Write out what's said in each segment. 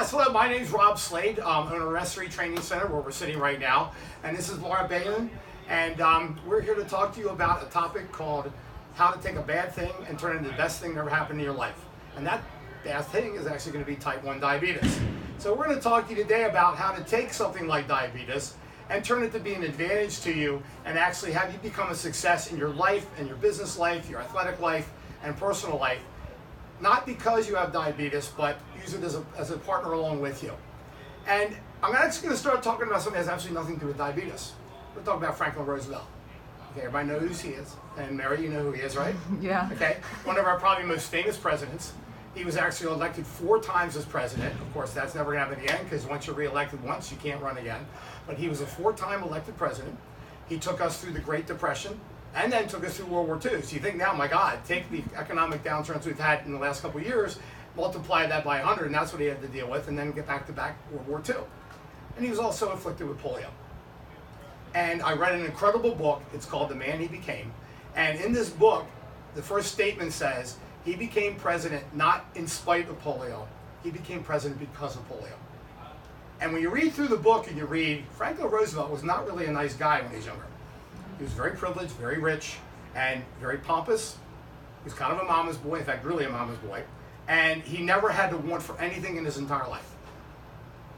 Yes, hello, my name is Rob Slade, owner of S3 Training Center, where we're sitting right now. And this is Laura Balin, and we're here to talk to you about a topic called how to take a bad thing and turn it into the best thing that ever happened in your life. And that bad thing is actually going to be type 1 diabetes. So we're going to talk to you today about how to take something like diabetes and turn it to be an advantage to you and actually have you become a success in your life, and your business life, your athletic life, and personal life. Not because you have diabetes, but use it as a partner along with you. And I'm actually going to start talking about something that has absolutely nothing to do with diabetes. We're talking about Franklin Roosevelt. Okay, everybody knows who he is. And Mary, you know who he is, right? Yeah. Okay, one of our probably most famous presidents. He was actually elected 4 times as president. Of course, that's never going to happen again, because once you're reelected once, you can't run again. But he was a 4-time elected president. He took us through the Great Depression, and then took us through World War II. So you think now, my God, take the economic downturns we've had in the last couple of years, multiply that by 100, and that's what he had to deal with, and then get back to World War II. And he was also afflicted with polio. And I read an incredible book. It's called The Man He Became. And in this book, the first statement says, he became president not in spite of polio. He became president because of polio. And when you read through the book and you read, Franklin Roosevelt was not really a nice guy when he was younger. He was very privileged, very rich, and very pompous. He was kind of a mama's boy, in fact, really a mama's boy. And he never had to want for anything in his entire life.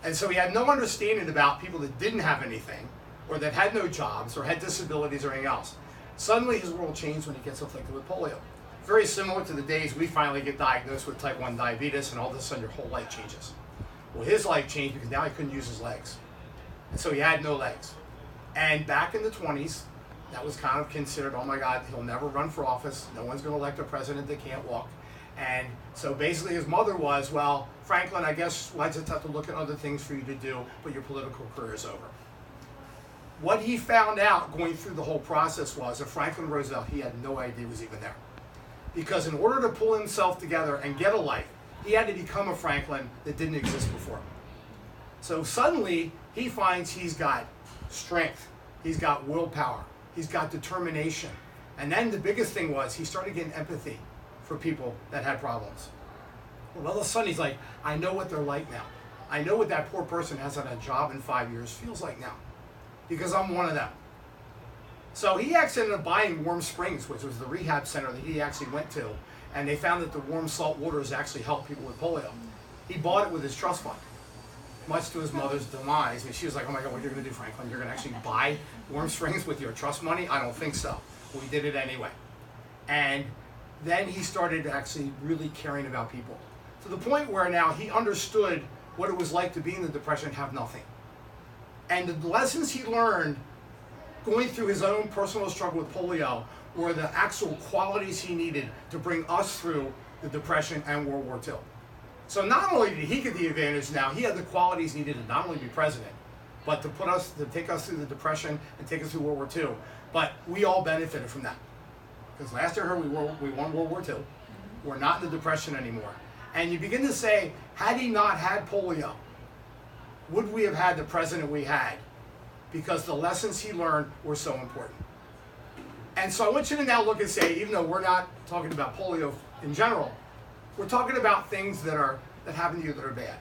And so he had no understanding about people that didn't have anything, or that had no jobs, or had disabilities, or anything else. Suddenly his world changed when he gets afflicted with polio. Very similar to the days we finally get diagnosed with type 1 diabetes, and all of a sudden your whole life changes. Well, his life changed because now he couldn't use his legs. And so he had no legs. And back in the 20s, that was kind of considered, oh my God, he'll never run for office. No one's going to elect a president that can't walk. And so basically his mother was, well, Franklin, I guess we'll just have to look at other things for you to do, but your political career is over. What he found out going through the whole process was that Franklin Roosevelt, he had no idea was even there. Because in order to pull himself together and get a life, he had to become a Franklin that didn't exist before. So suddenly he finds he's got strength, he's got willpower, he's got determination. And then the biggest thing was he started getting empathy for people that had problems. Well, all of a sudden he's like, I know what they're like now. I know what that poor person has on a job in 5 years feels like now, because I'm one of them. So he actually ended up buying Warm Springs, which was the rehab center that he actually went to, and they found that the warm salt waters actually helped people with polio. He bought it with his trust fund, much to his mother's demise. And she was like, oh my God, what are you going to do, Franklin? You're going to actually buy Warm Springs with your trust money? I don't think so. Well, we did it anyway. And then he started actually really caring about people, to the point where now he understood what it was like to be in the Depression and have nothing. And the lessons he learned going through his own personal struggle with polio were the actual qualities he needed to bring us through the Depression and World War II. So not only did he get the advantage now, he had the qualities needed to not only be president, but to take us through the Depression and take us through World War II. But we all benefited from that. Because last I heard, we won World War II. We're not in the Depression anymore. And you begin to say, had he not had polio, would we have had the president we had? Because the lessons he learned were so important. And so I want you to now look and say, even though we're not talking about polio in general, we're talking about things that happen to you that are bad.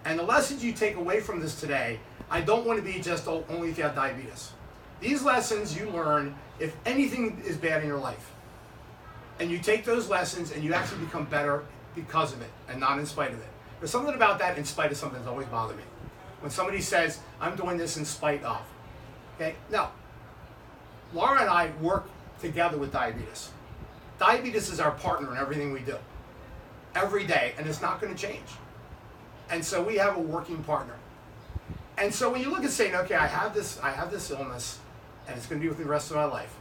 And the lessons you take away from this today, I don't want to be just only if you have diabetes. These lessons you learn if anything is bad in your life. And you take those lessons and you actually become better because of it and not in spite of it. There's something about that in spite of something that's always bothered me. When somebody says, I'm doing this in spite of. Okay, no. Laura and I work together with diabetes. Diabetes is our partner in everything we do. Every day, and it's not going to change. And so we have a working partner. And so when you look at saying, okay, I have this illness, and it's going to be with me the rest of my life,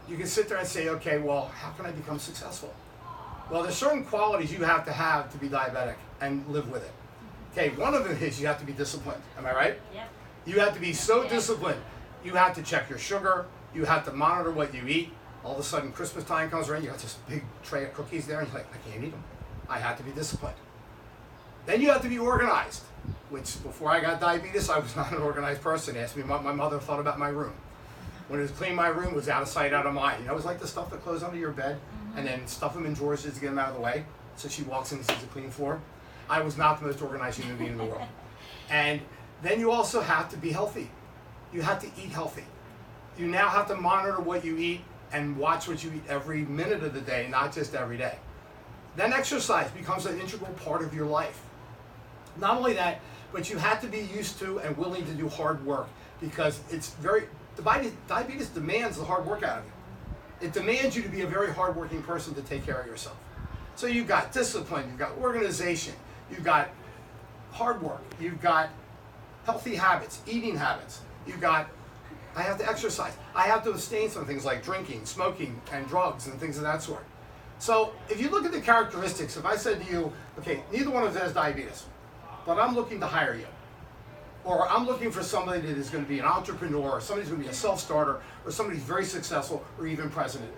you can sit there and say, okay, well, how can I become successful? Well, there's certain qualities you have to be diabetic and live with it. Okay, one of them is you have to be disciplined. Am I right? Yep. You have to be so disciplined. You have to check your sugar. You have to monitor what you eat. All of a sudden, Christmas time comes around, you got this big tray of cookies there, and you're like, I can't eat them. I have to be disciplined. Then you have to be organized, which before I got diabetes, I was not an organized person. Ask me what my mother thought about my room. When it was clean, my room was out of sight, out of mind. You know, it was like the stuff that clothes under your bed, and then stuff them in drawers just to get them out of the way. So she walks in and sees a clean floor. I was not the most organized human being in the world. And then you also have to be healthy. You have to eat healthy. You now have to monitor what you eat and watch what you eat every minute of the day, not just every day. Then exercise becomes an integral part of your life. Not only that, but you have to be used to and willing to do hard work, because diabetes demands the hard work out of you. It demands you to be a very hardworking person to take care of yourself. So you've got discipline, you've got organization, you've got hard work, you've got healthy habits, eating habits, you've got, I have to exercise, I have to abstain from things like drinking, smoking, and drugs and things of that sort. So if you look at the characteristics, if I said to you, okay, neither one of us has diabetes, but I'm looking to hire you, or I'm looking for somebody that is going to be an entrepreneur, or somebody's going to be a self-starter, or somebody's very successful, or even president,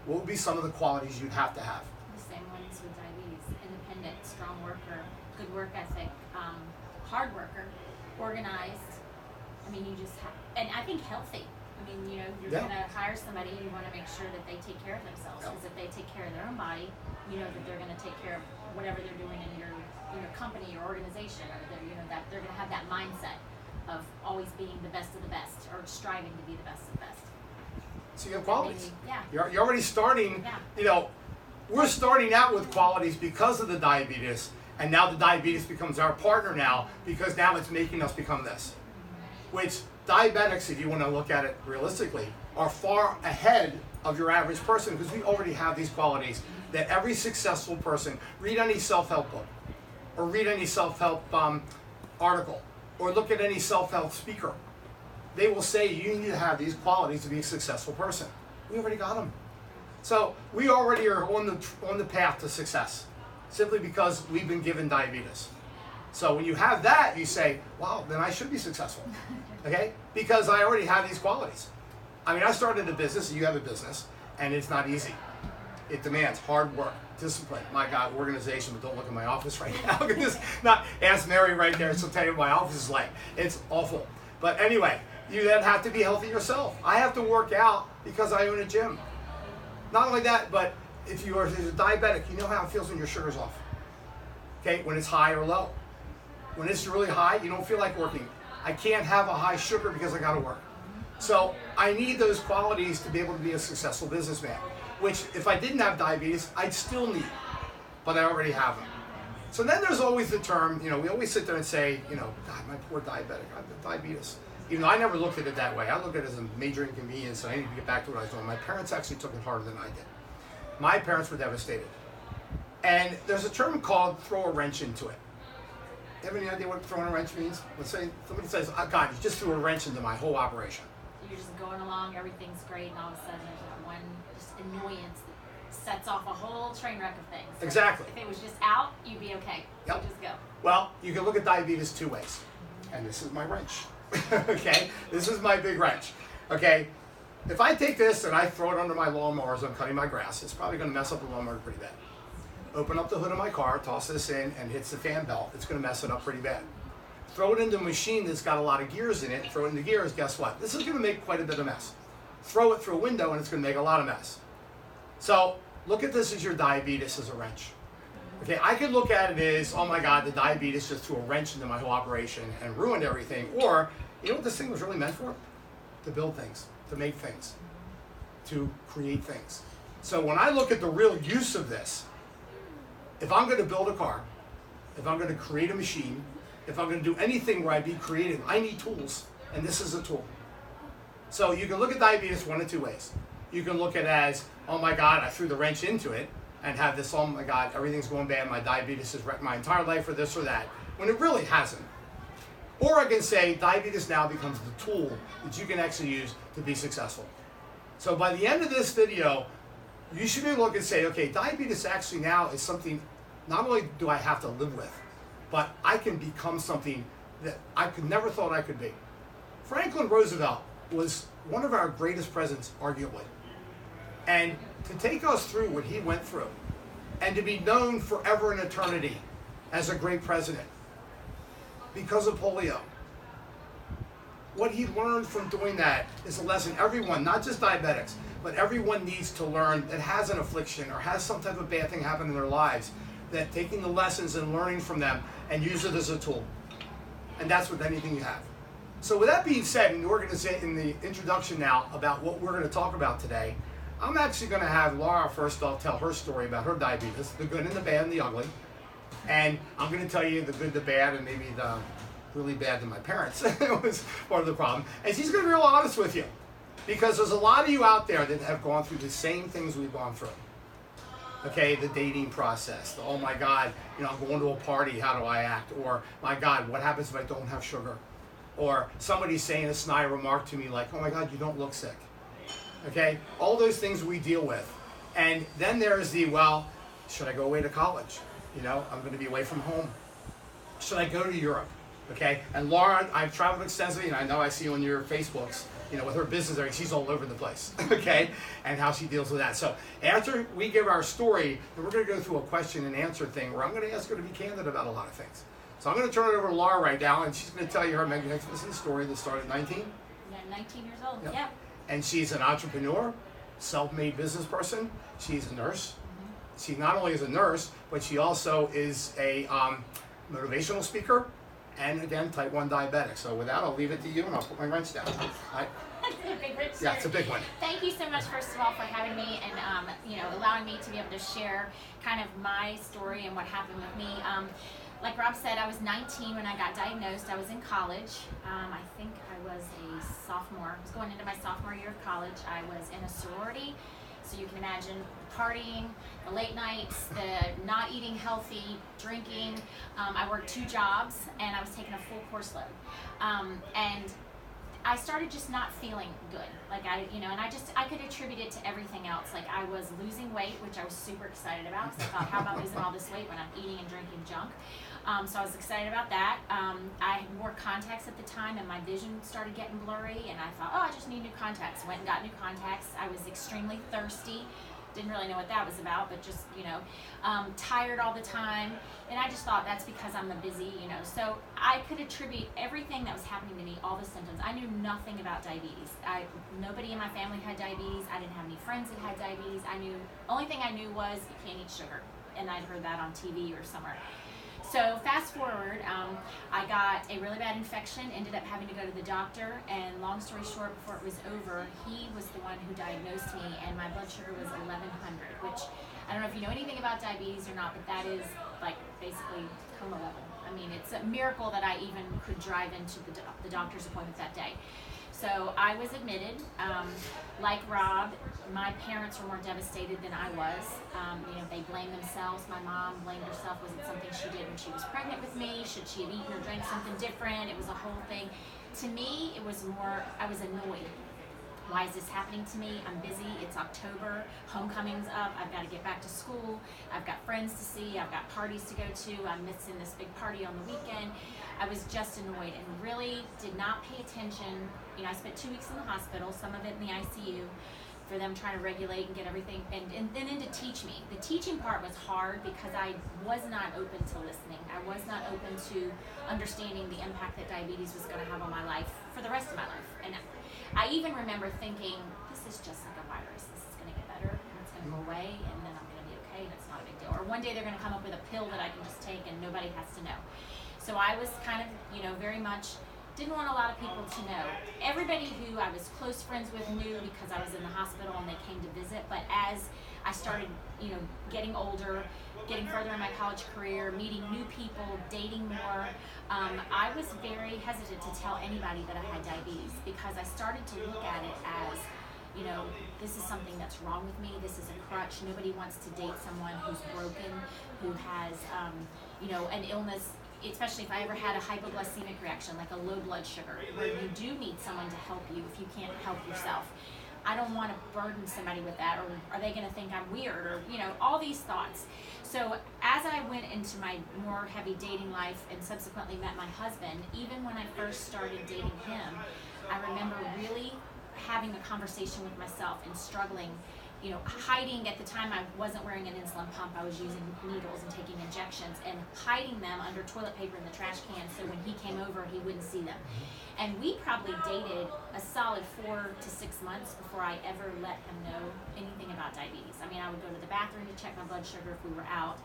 what would be some of the qualities you'd have to have? The same ones with diabetes: independent, strong worker, good work ethic, hard worker, organized. I mean, you just have, and I think healthy. I mean, you know, you're going to hire somebody, you want to make sure that they take care of themselves, because if they take care of their own body, you know that they're going to take care of whatever they're doing in your company or organization, or that they're going to have that mindset of always being the best of the best, or striving to be the best of the best. So you have qualities. Yeah. You're already starting, we're starting out with qualities because of the diabetes, and now the diabetes becomes our partner now, because now it's making us become this. Which diabetics, if you want to look at it realistically, are far ahead of your average person, because we already have these qualities that every successful person, read any self-help book, or read any self-help article, or look at any self-help speaker. They will say you need to have these qualities to be a successful person. We already got them. So we already are on the path to success, simply because we've been given diabetes. So when you have that, you say, wow, then I should be successful, okay? Because I already have these qualities. I mean, I started a business, you have a business, and it's not easy. It demands hard work, discipline, my God, organization, but don't look at my office right now. Just not ask Mary right there, she'll tell you what my office is like. It's awful. But anyway, you then have to be healthy yourself. I have to work out because I own a gym. Not only that, but if you're a diabetic, you know how it feels when your sugar's off. Okay, when it's high or low. When it's really high, you don't feel like working. I can't have a high sugar because I gotta work. So I need those qualities to be able to be a successful businessman, which if I didn't have diabetes, I'd still need, but I already have them. So then there's always the term, we always sit there and say, God, my poor diabetic, I've got diabetes. Even though I never looked at it that way. I look at it as a major inconvenience, and I need to get back to what I was doing. My parents actually took it harder than I did. My parents were devastated. And there's a term called throw a wrench into it. You have any idea what throwing a wrench means? Let's say somebody says, oh, God, you just threw a wrench into my whole operation. You're just going along, everything's great, and all of a sudden there's like one just annoyance that sets off a whole train wreck of things. So Exactly. if it was just out, you'd be okay. Yep. You'd just go. Well, you can look at diabetes two ways. And this is my wrench. Okay? This is my big wrench. Okay? If I take this and I throw it under my lawnmower as I'm cutting my grass, it's probably going to mess up the lawnmower pretty bad. Open up the hood of my car, toss this in, and hits the fan belt, it's going to mess it up pretty bad. Throw it into a machine that's got a lot of gears in it, throw it into gears, guess what? This is going to make quite a bit of mess. Throw it through a window and it's going to make a lot of mess. So look at this as your diabetes as a wrench. Okay, I could look at it as, oh my God, the diabetes just threw a wrench into my whole operation and ruined everything. Or, you know what this thing was really meant for? To build things, to make things, to create things. So when I look at the real use of this, if I'm going to build a car, if I'm going to create a machine, if I'm going to do anything where I be creative, I need tools, and this is a tool. So you can look at diabetes one of two ways. You can look at it as, oh my God, I threw the wrench into it, and have this, oh my God, everything's going bad, my diabetes has wrecked my entire life, or this or that, when it really hasn't. Or I can say diabetes now becomes the tool that you can actually use to be successful. So by the end of this video, you should be able to look and say, okay, diabetes actually now is something, not only do I have to live with, but I can become something that I could never thought I could be. Franklin Roosevelt was one of our greatest presidents, arguably. And to take us through what he went through, and to be known forever in eternity as a great president, because of polio. What he learned from doing that is a lesson everyone, not just diabetics, but everyone needs to learn that has an affliction or has some type of bad thing happen in their lives, that taking the lessons and learning from them and use it as a tool. And that's with anything you have. So with that being said, in the introduction now about what we're going to talk about today, I'm actually going to have Laura first off tell her story about her diabetes, the good and the bad and the ugly. And I'm going to tell you the good, the bad, and maybe the really bad to my parents. It was part of the problem. And she's going to be real honest with you, because there's a lot of you out there that have gone through the same things we've gone through. Okay, the dating process. Oh my God, I'm going to a party, how do I act? Or my God, what happens if I don't have sugar? Or somebody saying a snide remark to me like, oh my God, you don't look sick. Okay, all those things we deal with. And then there's the, well, should I go away to college? I'm going to be away from home. Should I go to Europe? Okay, and Laura, I've traveled extensively, and I know I see on your Facebooks, with her business, she's all over the place, okay, and how she deals with that. So after we give our story, then we're going to go through a question and answer thing where I'm going to ask her to be candid about a lot of things. So I'm going to turn it over to Laura right now, and she's going to tell you her magnificent story that started at 19. Yeah, 19 years old, Yep. yeah. And she's an entrepreneur, self-made business person. She's a nurse. She not only is a nurse, but she also is a motivational speaker, and again, type 1 diabetic. So with that, I'll leave it to you, and I'll put my wrench down. That's a big rich Yeah, it's a big one. Thank you so much, first of all, for having me and allowing me to be able to share kind of my story and what happened with me. Like Rob said, I was 19 when I got diagnosed. I was in college. I think I was a sophomore. I was going into my sophomore year of college. I was in a sorority. So you can imagine partying, the late nights, the not eating healthy, drinking. I worked 2 jobs and I was taking a full course load. And I started just not feeling good. And I could attribute it to everything else. Like I was losing weight, which I was super excited about because I thought, how about losing all this weight when I'm eating and drinking junk? So I was excited about that. I wore contacts at the time and my vision started getting blurry and I thought, I just need new contacts. Went and got new contacts. I was extremely thirsty. Didn't really know what that was about, but just, tired all the time. And I just thought that's because I'm a busy, So I could attribute everything that was happening to me, all the symptoms. I knew nothing about diabetes. Nobody in my family had diabetes. I didn't have any friends that had diabetes. Only thing I knew was you can't eat sugar. And I'd heard that on TV or somewhere. So fast forward, I got a really bad infection, ended up having to go to the doctor, and long story short, before it was over, he was the one who diagnosed me, and my blood sugar was 1100, which I don't know if you know anything about diabetes or not, but that is like basically coma level. I mean, it's a miracle that I even could drive into the doctor's appointment that day. So I was admitted. Like Rob, my parents were more devastated than I was. They blamed themselves. My mom blamed herself. Was it something she did when she was pregnant with me? Should she have eaten or drank something different? It was a whole thing. To me, it was more, I was annoyed. Why is this happening to me? I'm busy. It's October. Homecoming's up. I've got to get back to school. I've got friends to see. I've got parties to go to. I'm missing this big party on the weekend. I was just annoyed and really did not pay attention. I spent 2 weeks in the hospital, some of it in the ICU, for them trying to regulate and get everything, and then to teach me. The teaching part was hard because I was not open to listening. I was not open to understanding the impact that diabetes was going to have on my life for the rest of my life. And I even remember thinking, this is just like a virus. This is going to get better, and it's going to go away, and then I'm going to be okay, and it's not a big deal. Or one day they're going to come up with a pill that I can just take, and nobody has to know. So I was kind of, very much didn't want a lot of people to know. Everybody who I was close friends with knew because I was in the hospital and they came to visit. But as I started, getting older, getting further in my college career, meeting new people, dating more, I was very hesitant to tell anybody that I had diabetes because I started to look at it as, this is something that's wrong with me. This is a crutch. Nobody wants to date someone who's broken, who has, an illness. Especially if I ever had a hypoglycemic reaction, like a low blood sugar, where you do need someone to help you if you can't help yourself. I don't want to burden somebody with that, or are they going to think I'm weird, or all these thoughts. So as I went into my more heavy dating life and subsequently met my husband, even when I first started dating him, I remember really having a conversation with myself and struggling. Hiding. At the time I wasn't wearing an insulin pump. I was using needles and taking injections and hiding them under toilet paper in the trash can so when he came over he wouldn't see them. And we probably dated a solid 4 to 6 months before I ever let him know anything about diabetes. I mean, I would go to the bathroom to check my blood sugar if we were out.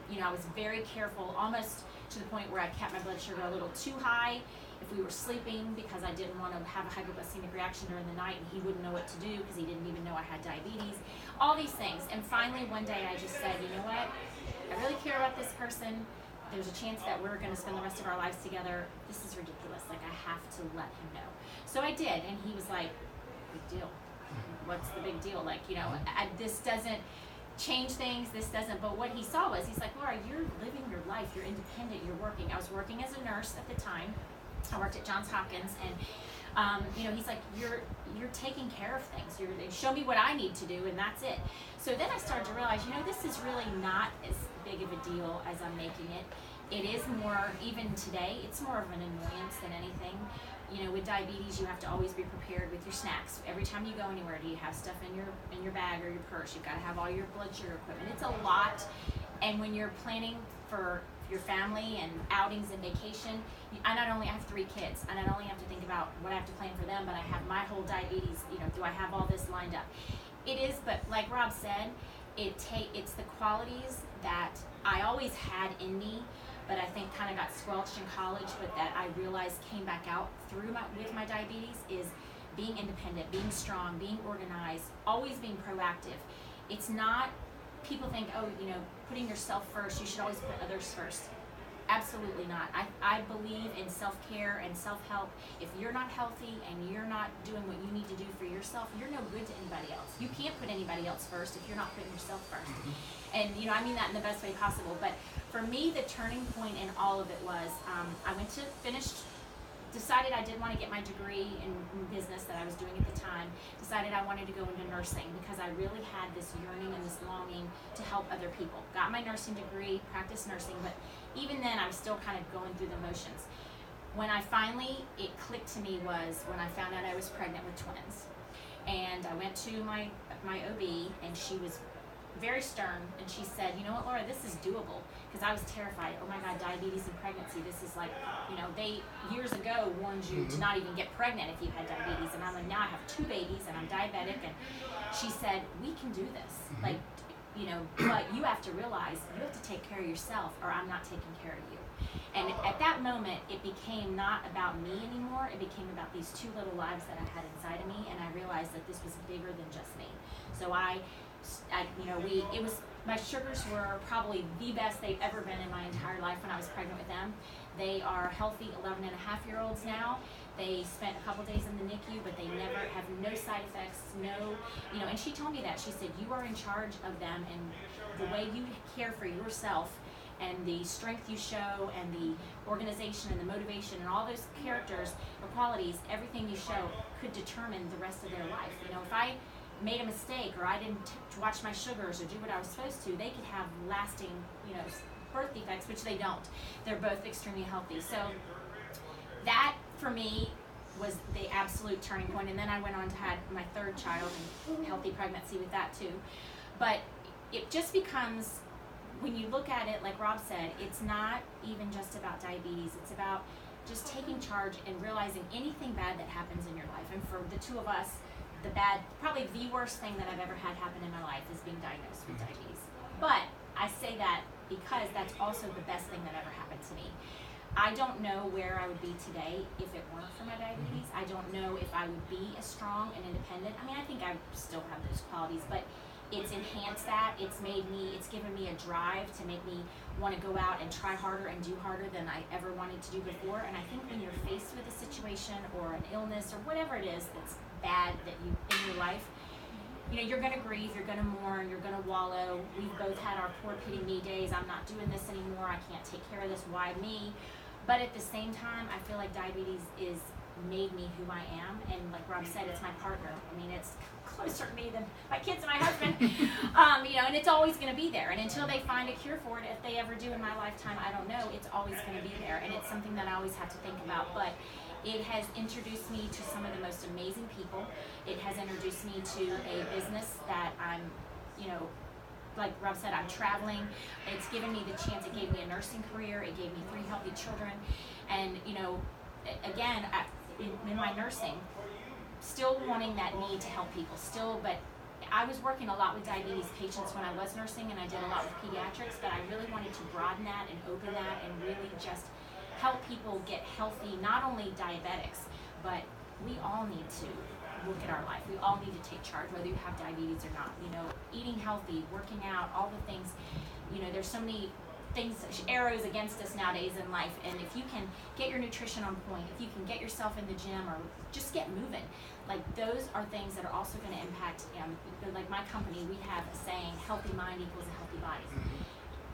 You know, I was very careful, almost to the point where I kept my blood sugar a little too high if we were sleeping, because I didn't want to have a hypoglycemic reaction during the night and he wouldn't know what to do because he didn't even know I had diabetes. All these things. And finally one day I just said, you know what? I really care about this person. There's a chance that we're going to spend the rest of our lives together. This is ridiculous. Like, I have to let him know. So I did, and he was like, big deal. What's the big deal? Like, you know, this doesn't change things. This doesn't. But what he saw was, he's like, Laura, you're living your life. You're independent. You're working. I was working as a nurse at the time. I worked at Johns Hopkins, and you know, he's like, you're taking care of things. They show me what I need to do, and that's it. So then I started to realize, you know, this is really not as big of a deal as I'm making it. It is more, even today, it's more of an annoyance than anything. You know, with diabetes, you have to always be prepared with your snacks. Every time you go anywhere, do you have stuff in your bag or your purse? You've got to have all your blood sugar equipment. It's a lot, and when you're planning for your family and outings and vacation, I have 3 kids. I not only have to think about what I have to plan for them, but I have my whole diabetes. You know, do I have all this lined up? It is, but like Rob said, it's the qualities that I always had in me, but I think kind of got squelched in college, but that I realized came back out with my diabetes, is being independent, being strong, being organized, always being proactive. It's not, people think, oh, you know, putting yourself first, you should always put others first. Absolutely not. I believe in self-care and self-help. If you're not healthy and you're not doing what you need to do for yourself, you're no good to anybody else. You can't put anybody else first if you're not putting yourself first. And, you know, I mean that in the best way possible. But for me, the turning point in all of it was, I decided I did want to get my degree in business that I was doing at the time, decided I wanted to go into nursing because I really had this yearning and this longing to help other people. Got my nursing degree, practiced nursing, but even then I was still kind of going through the motions. When it clicked to me was when I found out I was pregnant with twins. And I went to my OB, and she was very stern, and she said, you know what, Laura, this is doable. Because I was terrified. Oh my God, diabetes and pregnancy. This is like, you know, they years ago warned you to not even get pregnant if you had diabetes. And I'm like, now I have 2 babies and I'm diabetic. And she said, we can do this. Like, you know, but you have to realize you have to take care of yourself, or I'm not taking care of you. And at that moment, it became not about me anymore. It became about these 2 little lives that I had inside of me. And I realized that this was bigger than just me. So my sugars were probably the best they've ever been in my entire life when I was pregnant with them. They are healthy 11-and-a-half-year-olds now. They spent a couple days in the NICU, but they never have no side effects, and she told me that. She said, you are in charge of them, and the way you care for yourself and the strength you show and the organization and the motivation and all those characters or qualities, everything you show could determine the rest of their life. You know, if I made a mistake or I didn't watch my sugars or do what I was supposed to, they could have lasting, birth defects, which they don't. They're both extremely healthy. So that, for me, was the absolute turning point. And then I went on to have my 3rd child and healthy pregnancy with that too. But it just becomes, when you look at it, like Rob said, it's not even just about diabetes. It's about just taking charge and realizing anything bad that happens in your life. And for the 2 of us, probably the worst thing that I've ever had happen in my life is being diagnosed with diabetes. But I say that because that's also the best thing that ever happened to me. I don't know where I would be today if it weren't for my diabetes. I don't know if I would be as strong and independent. I mean, I think I still have those qualities, but it's enhanced that. It's given me a drive to make me want to go out and try harder and do harder than I ever wanted to do before. And I think when you're faced with a situation or an illness or whatever it is that's bad in your life, you're going to grieve, you're going to mourn, you're going to wallow. We've both had our poor pity me days. I'm not doing this anymore. I can't take care of this. Why me? But at the same time, I feel like diabetes is made me who I am. And like Rob said, it's my partner. I mean, it's closer to me than my kids and my husband. And it's always going to be there. And until they find a cure for it, if they ever do in my lifetime, I don't know. It's always going to be there. And it's something that I always have to think about. But it has introduced me to some of the most amazing people. It has introduced me to a business that I'm, like Rob said, I'm traveling. It's given me the chance. It gave me a nursing career. It gave me 3 healthy children. And, again, in my nursing, still wanting that need to help people, but I was working a lot with diabetes patients when I was nursing, and I did a lot with pediatrics, but I really wanted to broaden that and open that and really just help people get healthy, not only diabetics, but we all need to look at our life. We all need to take charge, whether you have diabetes or not. You know, eating healthy, working out, all the things. You know, there's so many things, arrows against us nowadays in life, and if you can get your nutrition on point, if you can get yourself in the gym or just get moving, like those are things that are also going to impact, like my company, we have a saying, healthy mind equals a healthy body.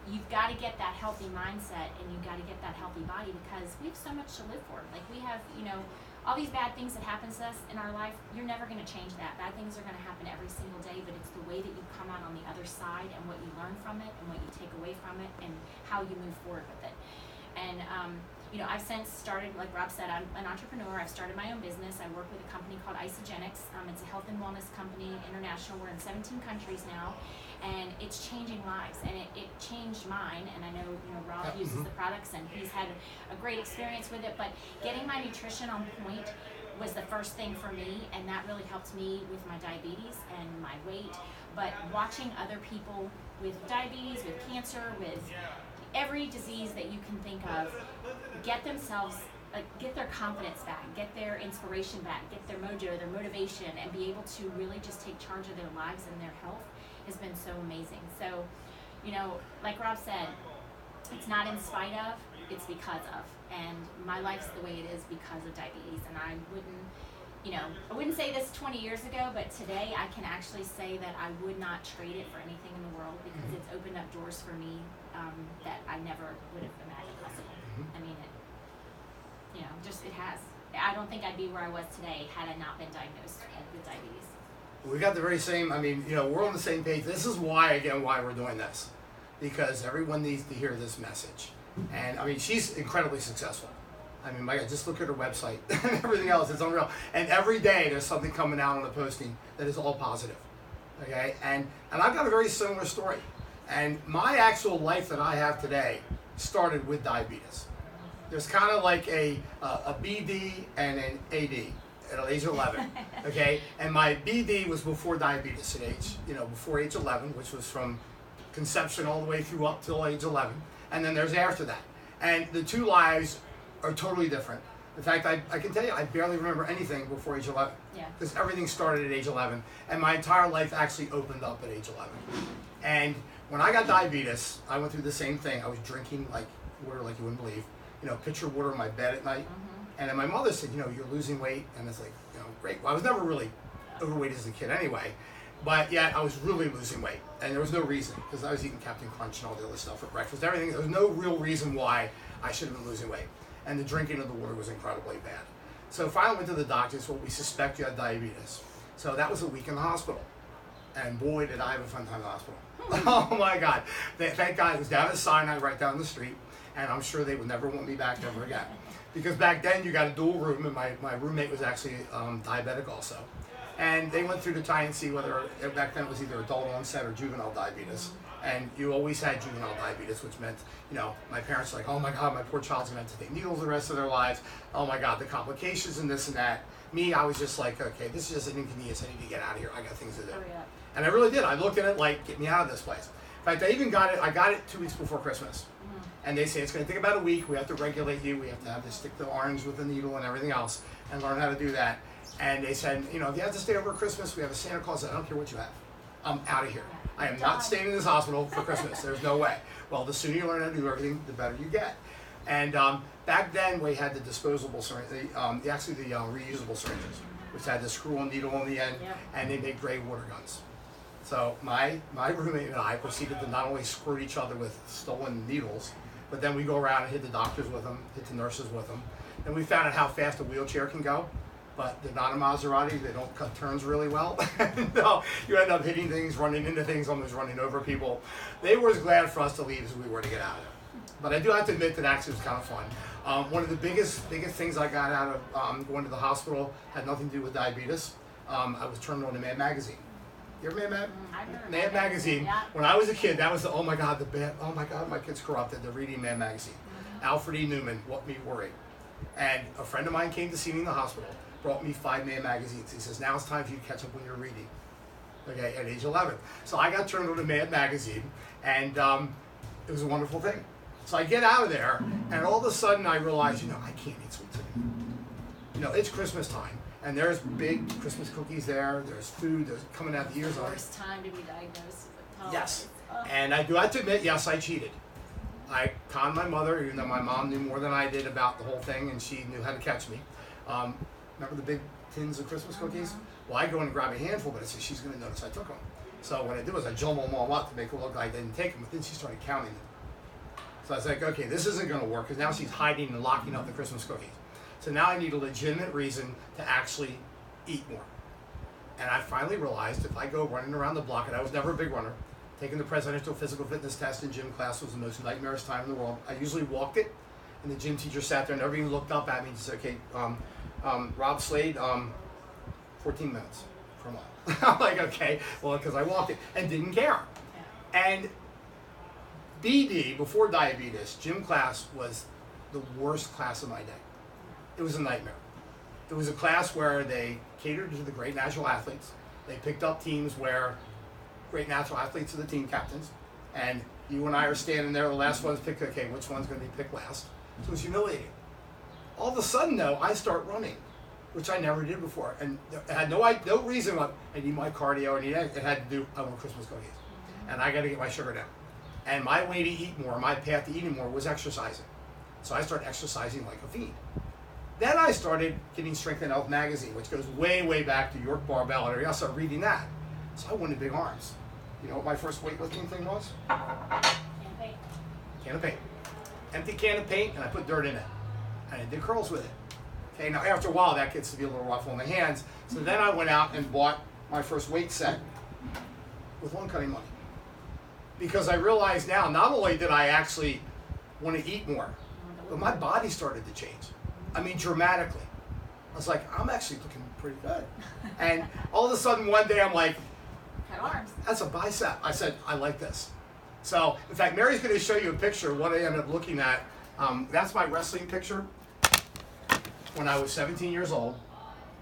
You've got to get that healthy mindset, and you've got to get that healthy body, because we have so much to live for. Like we have, you know, all these bad things that happen to us in our life, you're never going to change that. Bad things are going to happen every single day, but it's the way that you come out on the other side and what you learn from it and what you take away from it and how you move forward with it. And, you know, I've since started, like Rob said, I'm an entrepreneur. I've started my own business. I work with a company called Isogenics. It's a health and wellness company, international. We're in 17 countries now, and it's changing lives. And it changed mine. And I know, you know, Rob uses the products, and he's had a great experience with it. But getting my nutrition on point was the first thing for me, and that really helped me with my diabetes and my weight. But watching other people with diabetes, with cancer, with every disease that you can think of, get themselves, get their confidence back, get their inspiration back, get their mojo, their motivation, and be able to really just take charge of their lives and their health has been so amazing. So, you know, like Rob said, it's not in spite of, it's because of. And my life's the way it is because of diabetes. And I wouldn't say this 20 years ago, but today I can actually say that I would not trade it for anything in the world, because it's opened up doors for me that I never would have imagined possible. I mean, it has. I don't think I'd be where I was today had I not been diagnosed with diabetes. We got the very same, we're on the same page. This is why we're doing this. Because everyone needs to hear this message. And she's incredibly successful. My God, just look at her website and everything else. It's unreal. And every day there's something coming out on the posting that is all positive. Okay? And I've got a very similar story. And my actual life that I have today started with diabetes. There's kind of like a BD and an AD at age 11. Okay? And my BD was before diabetes before age 11, which was from conception all the way through up till age 11. And then there's after that. And the two lives are totally different. In fact, I can tell you, I barely remember anything before age 11. Yeah. Because everything started at age 11. And my entire life actually opened up at age 11. And when I got diabetes, I went through the same thing. I was drinking like water like you wouldn't believe. Pitcher water in my bed at night. And then my mother said, you're losing weight. And it's like, great. Well, I was never really overweight as a kid anyway. But yet I was really losing weight. And there was no reason, because I was eating Captain Crunch and all the other stuff for breakfast, everything. There was no real reason why I should have been losing weight. And the drinking of the water was incredibly bad. So finally went to the doctors. Well, we suspect you had diabetes. So that was a week in the hospital. And boy, did I have a fun time in the hospital. Oh my God. Thank God it was down at Sinai right down the street. And I'm sure they would never want me back ever again. Because back then you got a dual room, and my roommate was actually diabetic also. And they went through to try and see whether, back then it was either adult onset or juvenile diabetes. And you always had juvenile diabetes, which meant, my parents were like, oh my God, my poor child's going to have to take needles the rest of their lives. Oh my God, the complications and this and that. Me, I was just like, okay, this is just an inconvenience. I need to get out of here. I got things to do. And I really did. I looked at it like, get me out of this place. In fact, I got it 2 weeks before Christmas. And they say it's going to take about a week. We have to regulate you. We have to have to stick the orange with the needle and everything else and learn how to do that. And they said, if you have to stay over Christmas, we have a Santa Claus. I don't care what you have. I'm out of here. I am not staying in this hospital for Christmas. There's no way. Well, the sooner you learn how to do everything, the better you get. And back then, we had the disposable syringe, the reusable syringes, which had the screw-on needle on the end, and they made gray water guns. So my roommate and I proceeded to not only squirt each other with stolen needles, but then we go around and hit the doctors with them, hit the nurses with them. And we found out how fast a wheelchair can go. But they're not a Maserati, they don't cut turns really well. No, you end up hitting things, running into things, almost running over people. They were as glad for us to leave as we were to get out of it. But I do have to admit that actually was kind of fun. One of the biggest things I got out of going to the hospital had nothing to do with diabetes. I was turned on to Mad Magazine. You ever Mad Mad Magazine? Yeah. When I was a kid, that was oh my God, my kid's corrupted. They're reading Mad Magazine. Alfred E. Newman, What Me Worry. And a friend of mine came to see me in the hospital. Brought me 5 Mad magazines. He says, now it's time for you to catch up when you're reading. okay, at age 11. So I got turned on to Mad Magazine, and it was a wonderful thing. So I get out of there, and all of a sudden I realize, I can't eat sweets anymore. It's Christmas time, and there's big Christmas cookies there. There's food. There's coming out the ears on it. Worst time to be diagnosed with holidays. Yes, Oh. and I do have to admit, yes, I cheated. I conned my mother, even though my mom knew more than I did about the whole thing, and she knew how to catch me. Remember the big tins of Christmas cookies? Well, I go in and grab a handful, but I said, she's going to notice I took them. So what I did was I jumbled them all up to make it look like I didn't take them, but then she started counting them. So I was like, okay, this isn't going to work, because now she's hiding and locking up the Christmas cookies. So now I need a legitimate reason to actually eat more. And I finally realized if I go running around the block, and I was never a big runner, taking the presidential physical fitness test in gym class was the most nightmarish time in the world. I usually walked it, and the gym teacher sat there and never even looked up at me and said, okay, Rob Slade, 14 minutes for a mile. I'm like, okay, well, because I walked it and didn't care. Yeah. And BD, before diabetes, gym class was the worst class of my day. It was a nightmare. It was a class where they catered to the great national athletes. They picked up teams where great national athletes are the team captains. And you and I are standing there, the last one's picked, okay, which one's going to be picked last? So it was humiliating. All of a sudden, though, I start running, which I never did before. And it had no reason why I need my cardio, it had to do, I want Christmas cookies. And I got to get my sugar down. And my way to eat more, my path to eating more was exercising. So I started exercising like a fiend. Then I started getting Strength and Health magazine, which goes way, way back to York Barbell and everything else. I started reading that. So I wanted big arms. You know what my first weightlifting thing was? Campaign. Can of paint. Empty can of paint, and I put dirt in it. And I did curls with it. Okay, now after a while that gets to be a little rough on the hands. So then I went out and bought my first weight set with lawn cutting money. Because I realized now, not only did I actually want to eat more, but my body started to change. I mean, dramatically. I was like, I'm actually looking pretty good. And all of a sudden one day I'm like, Cut arms. that's a bicep. I said, I like this. So, in fact, Mary's going to show you a picture of what I ended up looking at. That's my wrestling picture when I was 17 years old.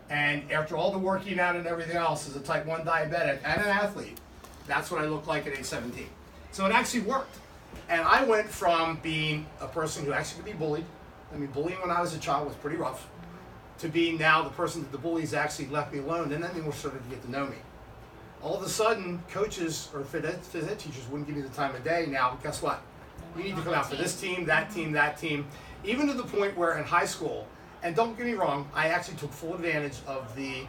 And after all the working out and everything else as a type 1 diabetic and an athlete, that's what I looked like at age 17. So it actually worked. And I went from being a person who actually could be bullied. I mean, bullying when I was a child was pretty rough, to being now the person that the bullies actually left me alone, and then they were started to get to know me. All of a sudden, coaches or phys ed teachers wouldn't give me the time of day. Now, guess what? You need to come out for this team, that team, that team. Even to the point where in high school, and don't get me wrong, I actually took full advantage of the,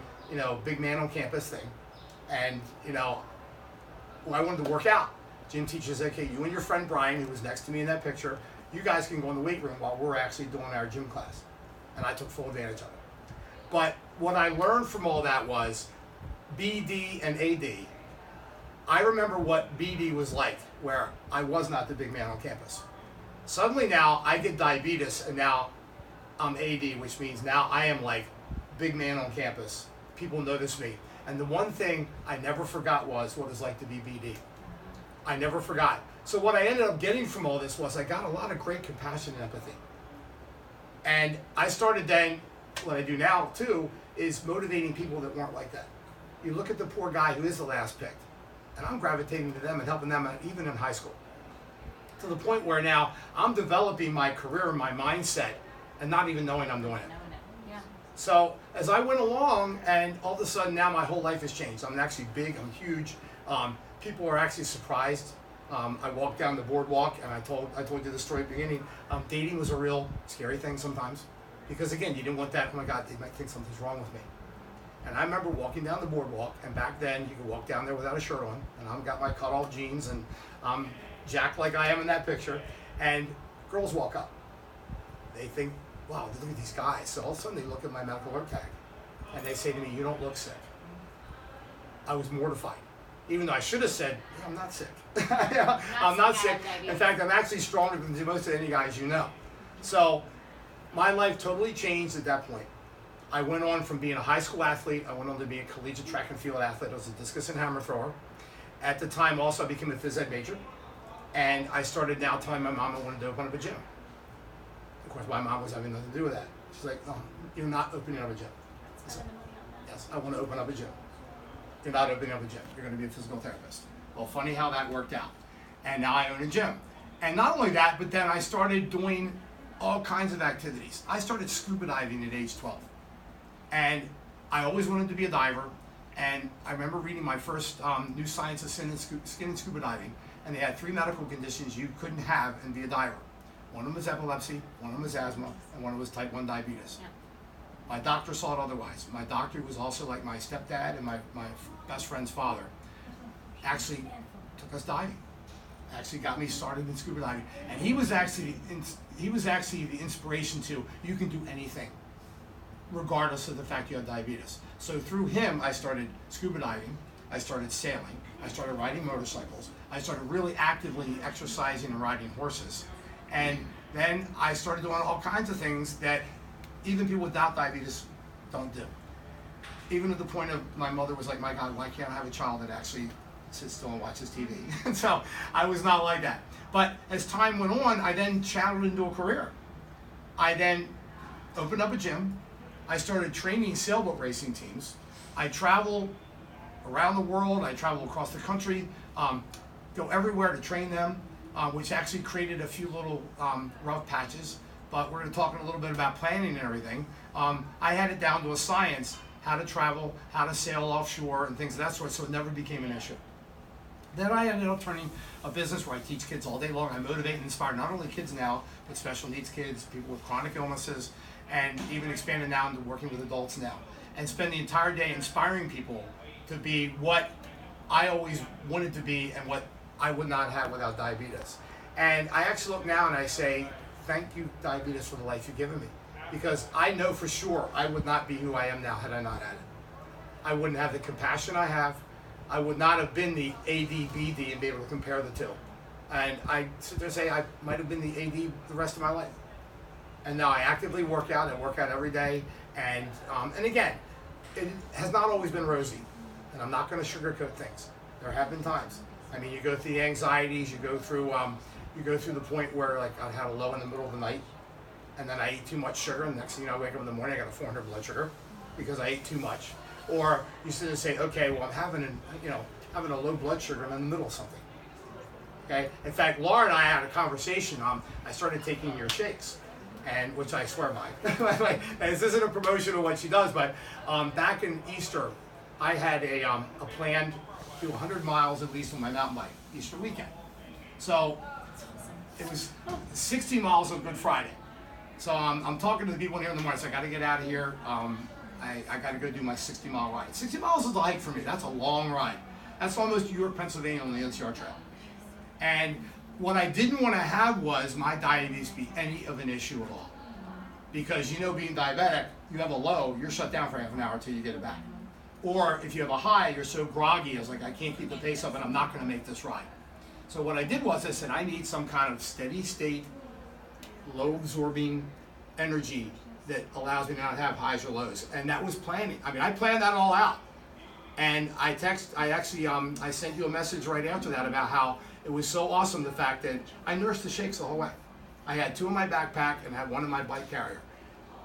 big man on campus thing. And, when I wanted to work out, gym teacher said, okay, you and your friend Brian, who was next to me in that picture, you guys can go in the weight room while we're actually doing our gym class. And I took full advantage of it. But what I learned from all that was BD and AD. I remember what BD was like, where I was not the big man on campus. Suddenly now I get diabetes, and now I'm AD, which means now I am like big man on campus. People notice me. And the one thing I never forgot was what it's like to be BD. I never forgot. So what I ended up getting from all this was I got a lot of great compassion and empathy. And I started then, what I do now too, is motivating people that weren't like that. You look at the poor guy who is the last picked, and I'm gravitating to them and helping them out even in high school. To the point where now I'm developing my career and my mindset and not even knowing I'm doing it. Yeah. So as I went along, and all of a sudden now my whole life has changed. I'm actually big, I'm huge. People are actually surprised. I walked down the boardwalk, and I told you the story at the beginning. Dating was a real scary thing sometimes, because again, you didn't want that. Oh my God, they might think something's wrong with me. And I remember walking down the boardwalk, and back then you could walk down there without a shirt on, and I've got my cut-off jeans, and I'm jacked like I am in that picture, and girls walk up. They think, wow, look at these guys. So all of a sudden they look at my medical alert tag, and they say to me, you don't look sick. I was mortified. Even though I should have said, yeah, I'm not sick. I'm not sick. In fact, I'm actually stronger than most of any guys you know. So my life totally changed at that point. I went on from being a high school athlete, I went on to be a collegiate track and field athlete. I was a discus and hammer thrower. At the time also I became a phys ed major. And I started now telling my mom I wanted to open up a gym. Of course, my mom was having nothing to do with that. She's like, oh, you're not opening up a gym. I said, yes, I want to open up a gym. you're not opening up a gym. You're going to be a physical therapist. Well, funny how that worked out. And now I own a gym. And not only that, but then I started doing all kinds of activities. I started scuba diving at age 12. And I always wanted to be a diver. And I remember reading my first New Science of Skin and Scuba Diving, and they had 3 medical conditions you couldn't have and be a diver. One of them was epilepsy, one of them was asthma, and one of them was type 1 diabetes. Yeah. My doctor saw it otherwise. My doctor was also like my stepdad and my best friend's father. Actually took us diving. Actually got me started in scuba diving. And he was actually the inspiration to, you can do anything, regardless of the fact you have diabetes. So through him, I started scuba diving, I started sailing, I started riding motorcycles, I started really actively exercising and riding horses. And then I started doing all kinds of things that even people without diabetes don't do. Even to the point of my mother was like, my God, why can't I have a child that actually sits still and watches TV? And so I was not like that. But as time went on, I then channeled into a career. I then opened up a gym. I started training sailboat racing teams. I travel around the world. I travel across the country, go everywhere to train them, which actually created a few little rough patches. But we're going to talk a little bit about planning and everything. I had it down to a science, how to travel, how to sail offshore, and things of that sort, so it never became an issue. Then I ended up turning a business where I teach kids all day long. I motivate and inspire not only kids now, but special needs kids, people with chronic illnesses, and even expanded now into working with adults now. And spend the entire day inspiring people to be what I always wanted to be and what I would not have without diabetes. And I actually look now and I say, thank you, diabetes, for the life you've given me. Because I know for sure I would not be who I am now had I not had it. I wouldn't have the compassion I have. I would not have been the AD-BD and be able to compare the two. And I sit there and say I might have been the AD the rest of my life. And now I actively work out. I work out every day. And again, it has not always been rosy. And I'm not going to sugarcoat things. There have been times. I mean, you go through the anxieties. You go through the point where like I had a low in the middle of the night, and then I ate too much sugar. And next thing you know, I wake up in the morning, I got a 400 blood sugar because I ate too much. Or you sit and say, okay, well, I'm having a low blood sugar and I'm in the middle of something. Okay. In fact, Laura and I had a conversation. I started taking your shakes, and which I swear by. This isn't a promotion of what she does, but back in Easter, I had a plan to do 100 miles at least on my mountain bike Easter weekend. So it was 60 miles on Good Friday. So I'm talking to the people here in the morning. So I got to get out of here. I got to go do my 60-mile ride. 60 miles is a hike for me. That's a long ride. That's almost York, Pennsylvania on the NCR Trail. And what I didn't want to have was my diabetes be any of an issue at all. Because being diabetic, you have a low, you're shut down for half an hour until you get it back. Or if you have a high, you're so groggy, it's like I can't keep the pace up and I'm not going to make this ride. So what I did was I said I need some kind of steady state, low absorbing energy that allows me not to have highs or lows. And that was planning. I mean, I planned that all out. And I sent you a message right after that about how it was so awesome, the fact that I nursed the shakes the whole way. I had 2 in my backpack and had 1 in my bike carrier.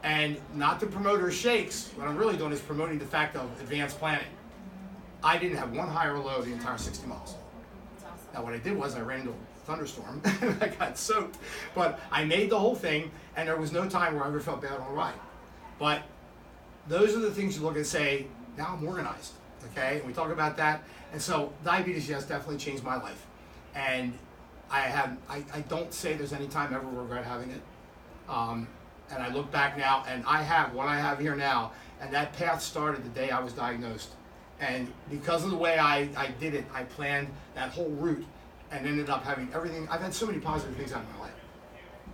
And not to promote her shakes, what I'm really doing is promoting the fact of advanced planning. I didn't have 1 high or low the entire 60 miles. Now what I did was I ran into a thunderstorm and I got soaked. But I made the whole thing, and there was no time where I ever felt bad on a ride. But those are the things you look and say, now I'm organized, okay? And we talk about that. And so diabetes, yes, definitely changed my life. And I don't say there's any time ever regret having it. And I look back now, and I have what I have here now, and that path started the day I was diagnosed. And because of the way I did it, I planned that whole route and ended up having everything. I've had so many positive things out of my life.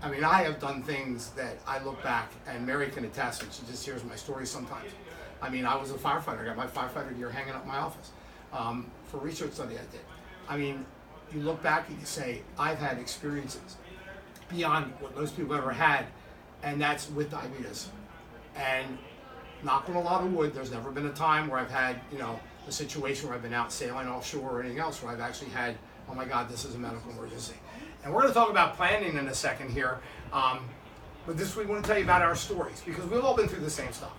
I mean, I have done things that I look back, and Mary can attest, and she just hears my stories sometimes. I mean, I was a firefighter. I got my firefighter gear hanging up in my office for a research study I did. I mean, you look back and you say, I've had experiences beyond what most people ever had, and that's with diabetes. And knock on a lot of wood, there's never been a time where I've had, a situation where I've been out sailing offshore or anything else where I've actually had, oh my God, this is a medical emergency. And we're going to talk about planning in a second here. But this week we want to tell you about our stories, because we've all been through the same stuff.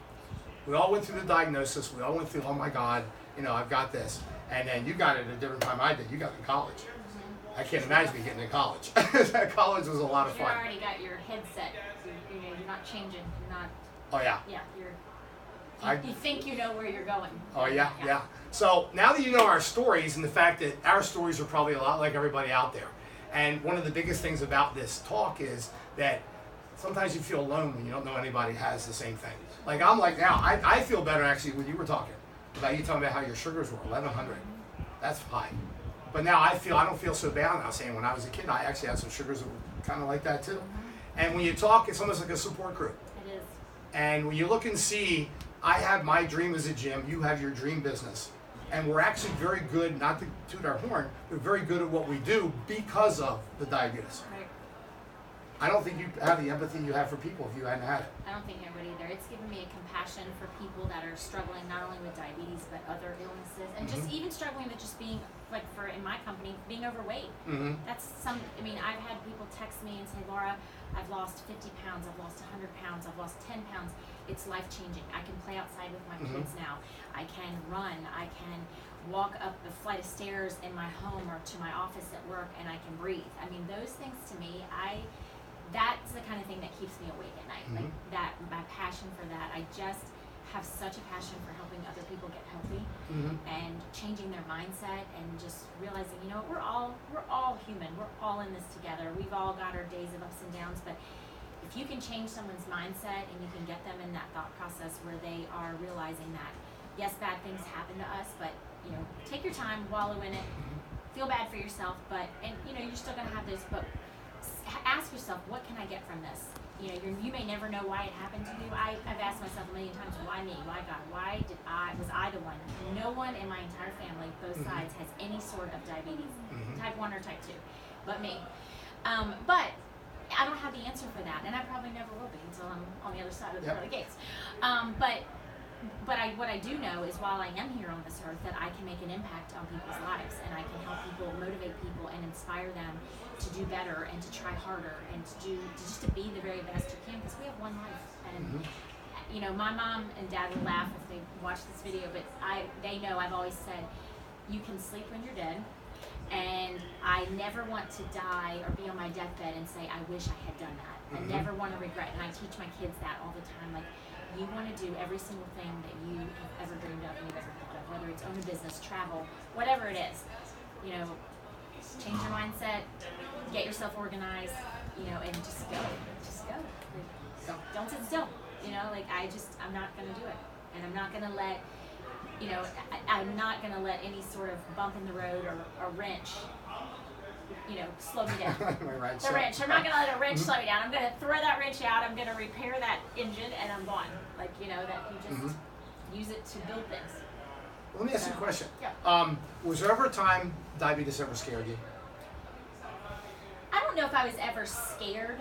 We all went through the diagnosis. We all went through, oh my God, I've got this. And then you got it at a different time I did. You got it in college. I can't imagine me getting in college. College was a lot of You fun. already got your headset. You're not changing. You're not. Oh yeah. Yeah, you think you know where you're going. Oh yeah. So now that you know our stories and the fact that our stories are probably a lot like everybody out there, and one of the biggest things about this talk is that sometimes you feel alone when you don't know anybody has the same thing. Like I'm like now, I feel better actually when you were talking about you talking about how your sugars were 1100. That's high. But now I don't feel so bad now saying when I was a kid I actually had some sugars that were kind of like that too. And when you talk, it's almost like a support group. It is. And when you look and see, I have my dream as a gym, you have your dream business. And we're actually very good, not to toot our horn, but very good at what we do because of the diabetes. Right. I don't think you have the empathy you have for people if you hadn't had it. I don't think I would either. It's given me a compassion for people that are struggling not only with diabetes but other illnesses, and just even struggling with just being in my company being overweight. That's I've had people text me and say, Laura, I've lost 50 pounds, I've lost 100 pounds, I've lost 10 pounds. It's life changing. I can play outside with my kids now. I can run. I can walk up the flight of stairs in my home or to my office at work, and I can breathe. I mean, those things to me, that's the kind of thing that keeps me awake at night. Like that, my passion for that. I just have such a passion for helping other people get healthy and changing their mindset and just realizing, we're all human. We're all in this together. We've all got our days of ups and downs, but if you can change someone's mindset and you can get them in that thought process where they are realizing that, yes, bad things happen to us, but take your time, wallow in it, feel bad for yourself, but you're still gonna have those. But ask yourself, what can I get from this? You may never know why it happened to you. I've asked myself a million times, why me? Why God? Was I the one? No one in my entire family, both sides, has any sort of diabetes, type 1 or type 2, but me. But I don't have the answer for that, and I probably never will be until I'm on the other side of the pearly gates. But what I do know is while I am here on this earth, that I can make an impact on people's lives, and I can help people, motivate people, and inspire them to do better and to try harder and to be the very best you can, because we have one life. And my mom and dad will laugh if they watch this video, but they know I've always said, you can sleep when you're dead. And I never want to die or be on my deathbed and say, I wish I had done that. I never want to regret. And I teach my kids that all the time. Like, you want to do every single thing that you have ever dreamed of and you've ever thought of, whether it's own a business, travel, whatever it is. Change your mindset, get yourself organized, and just go. Just go. Like, don't sit still. I'm not going to do it. And I'm not going to let I'm not going to let any sort of bump in the road or a wrench, slow me down. The wrench. I'm not going to let a wrench slow me down. I'm going to throw that wrench out. I'm going to repair that engine, and I'm gone. That you just use it to build things. Let me ask you a question. Yeah. Was there ever a time diabetes ever scared you? I don't know if I was ever scared.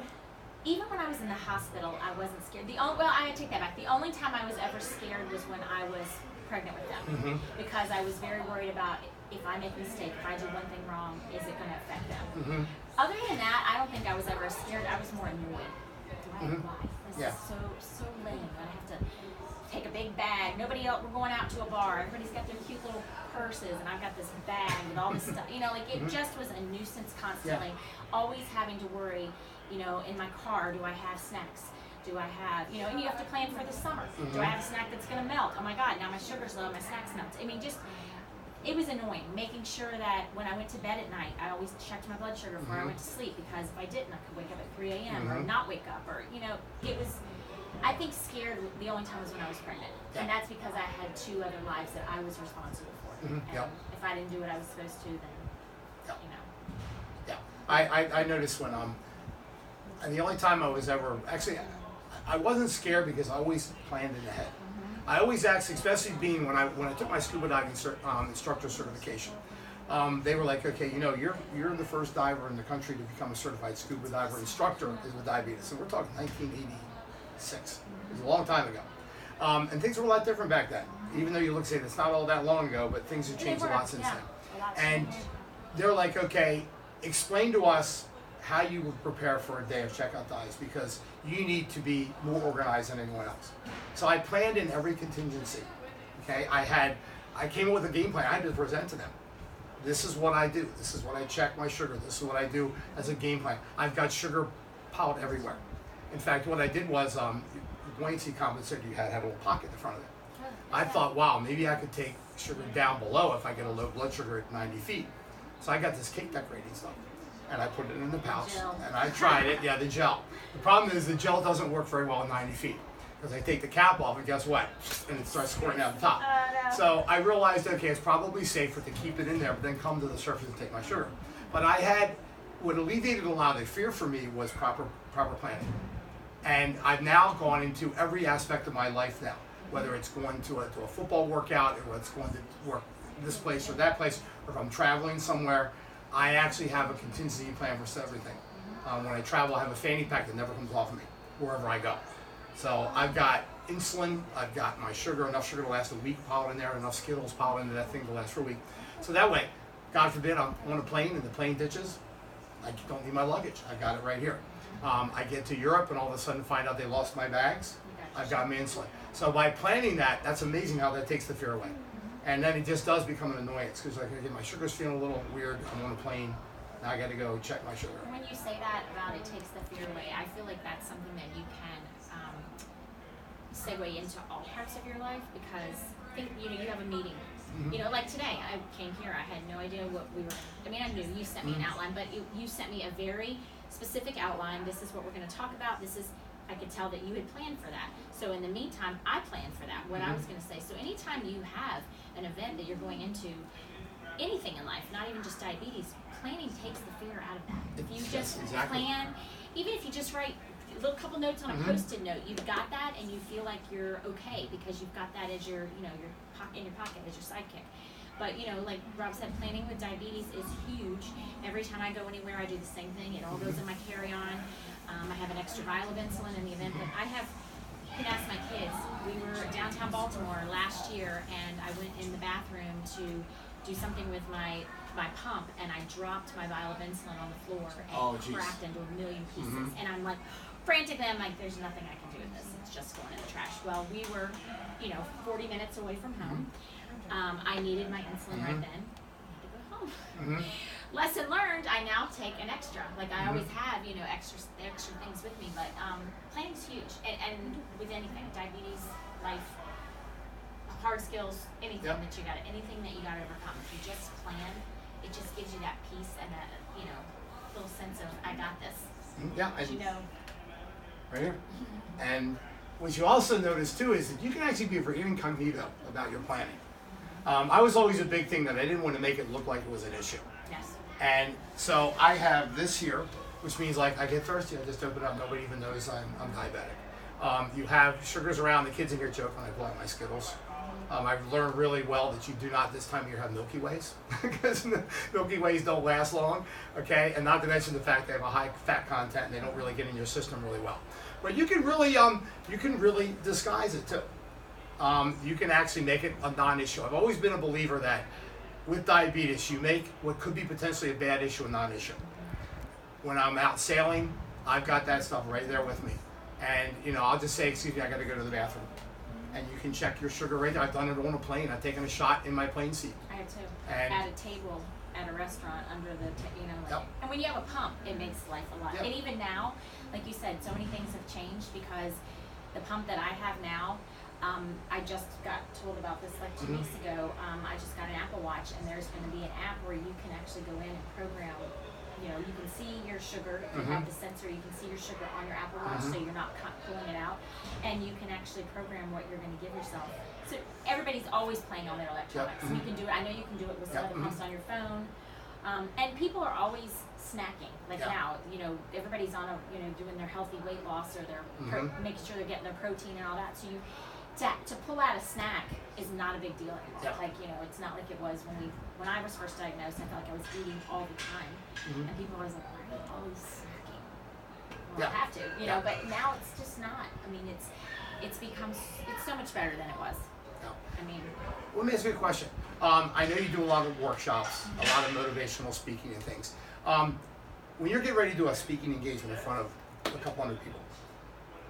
Even when I was in the hospital, I wasn't scared. I take that back. The only time I was ever scared was when I was pregnant with them, because I was very worried about if I make a mistake, if I do one thing wrong, is it going to affect them? Other than that, I don't think I was ever scared. I was more annoyed. Why? This is so lame. I have to take a big bag. Nobody else. We're going out to a bar. Everybody's got their cute little purses, and I've got this bag with all this stuff. It just was a nuisance constantly. Always having to worry. In my car, do I have snacks? Do I have, and you have to plan for the summer. Do I have a snack that's going to melt? Oh my God, now my sugar's low, my snack's melt. It was annoying, making sure that when I went to bed at night, I always checked my blood sugar before I went to sleep, because if I didn't, I could wake up at 3 a.m. or not wake up, or, it was, I think scared the only time was when I was pregnant. And that's because I had 2 other lives that I was responsible for. And if I didn't do what I was supposed to, then, Yeah, I noticed when, and the only time I was ever, actually, I wasn't scared because I always planned it ahead. I always asked, especially being when I took my scuba diving instructor certification, they were like, okay, you're the first diver in the country to become a certified scuba diver instructor with diabetes. And we're talking 1986. It was a long time ago. And things were a lot different back then. Even though you say it's not all that long ago, but things have changed a lot since then. And they're like, okay, explain to us how you would prepare for a day of checkout dives, because you need to be more organized than anyone else. So I planned in every contingency. Okay, I had I came up with a game plan. I had to present to them. This is what I do. This is what I check my sugar. This is what I do as a game plan. I've got sugar piled everywhere. In fact, what I did was, the buoyancy compensator you had a little pocket in the front of it. I thought, wow, maybe I could take sugar down below if I get a low blood sugar at 90 feet. So I got this cake decorating stuff, and I put it in the pouch, and I tried it. Yeah, the gel. The problem is the gel doesn't work very well at 90 feet. Because I take the cap off, and guess what? And it starts squirting out the top. No. So I realized, okay, it's probably safer to keep it in there, but then come to the surface and take my sugar. But I had, what alleviated a lot of the fear for me was proper planning. And I've now gone into every aspect of my life now, whether it's going to a football workout, or it's going to work this place or that place, or if I'm traveling somewhere, I actually have a contingency plan for everything. When I travel, I have a fanny pack that never comes off of me, wherever I go. So I've got insulin, I've got my sugar, enough sugar to last a week piled in there, enough Skittles piled into that thing to last for a week. So that way, God forbid, I'm on a plane and the plane ditches, I don't need my luggage. I got it right here. I get to Europe and all of a sudden find out they lost my bags. I've got my insulin. So by planning that, that's amazing how that takes the fear away. And then it just does become an annoyance because like, again, my sugar's feeling a little weird. I'm on a plane. Now I got to go check my sugar. When you say that about it takes the fear away, I feel like that's something that you can segue into all parts of your life because think you have a meeting. Like today, I came here. I had no idea what we were. I mean, I knew you sent me an outline, but you sent me a very specific outline. This is what we're going to talk about. I could tell that you had planned for that. So in the meantime, I planned for that. What I was going to say. So anytime you have an event that you're going into, anything in life, not even just diabetes, planning takes the fear out of that. If you just plan, even if you just write a little couple notes on a Post-it note, you've got that and you feel like you're okay because you've got that as your, in your pocket as your sidekick. But like Rob said, planning with diabetes is huge. Every time I go anywhere, I do the same thing. It all goes in my carry-on. I have an extra vial of insulin in the event that I have. You can ask my kids. We were downtown Baltimore last year, and I went in the bathroom to do something with my pump, and I dropped my vial of insulin on the floor and cracked into a million pieces. And I'm like, frantically, I'm like, there's nothing I can do with this. It's just going in the trash. Well, we were, 40 minutes away from home. I needed my insulin right then. I had to go home. Lesson learned, I now take an extra. Like I always have, extra things with me. But planning's huge. And with anything, diabetes, life, hard skills, anything that you got to overcome. If you just plan, it just gives you that peace and that, little sense of, I got this. Yeah. Right here. And what you also notice too is that you can actually be very incognito about your planning. I was always a big thing that I didn't want to make it look like it was an issue. Yes. And so I have this here, which means like I get thirsty, I just open it up, nobody even knows I'm diabetic. You have sugars around, the kids in here joke when I pull out my Skittles. I've learned really well that you do not this time of year have Milky Ways because Milky Ways don't last long, okay? And not to mention the fact they have a high fat content and they don't really get in your system really well. But you can really disguise it too. You can actually make it a non-issue. I've always been a believer that with diabetes, you make what could be potentially a bad issue a non-issue. When I'm out sailing, I've got that stuff right there with me. And, I'll just say, excuse me, I got to go to the bathroom. And you can check your sugar right there. I've done it on a plane. I've taken a shot in my plane seat. I have too. And at a table at a restaurant under the, and when you have a pump, it makes life a lot. And even now, like you said, so many things have changed because the pump that I have now, I just got told about this like 2 weeks ago. I just got an Apple Watch, and there's going to be an app where you can actually go in and program. You can see your sugar. If you have the sensor, you can see your sugar on your Apple Watch, so you're not pulling it out. And you can actually program what you're going to give yourself. So everybody's always playing on their electronics. You can do it. I know you can do it with some of the pumps on your phone. And people are always snacking. Like now, everybody's on doing their healthy weight loss or their making sure they're getting their protein and all that. So to pull out a snack is not a big deal anymore. Like, it's not like it was when I was first diagnosed. I felt like I was eating all the time. And people were always like, why are you always snacking? Well, I have to, but now it's just not. I mean, it's so much better than it was. I mean, let me ask you a question. I know you do a lot of workshops, a lot of motivational speaking and things. When you're getting ready to do a speaking engagement in front of a couple hundred people,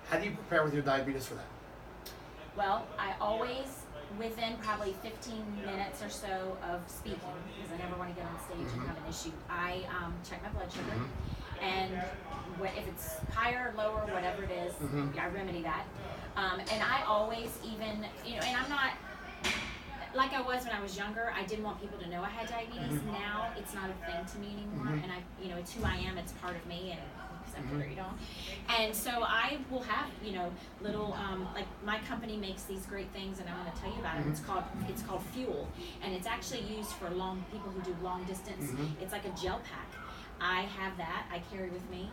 how do you prepare with your diabetes for that? Well, I always within probably 15 minutes or so of speaking, because I never want to get on stage and have an issue, I check my blood sugar, and if it's higher or lower, whatever it is, I remedy that. And I always even, and I'm not, like I was when I was younger, I didn't want people to know I had diabetes. Now it's not a thing to me anymore, and it's who I am. It's part of me, and because I carry it on. And so I will have, little, like my company makes these great things, and I'm going to tell you about it. It's called Fuel, and it's actually used for people who do long distance. It's like a gel pack. I have that. I carry with me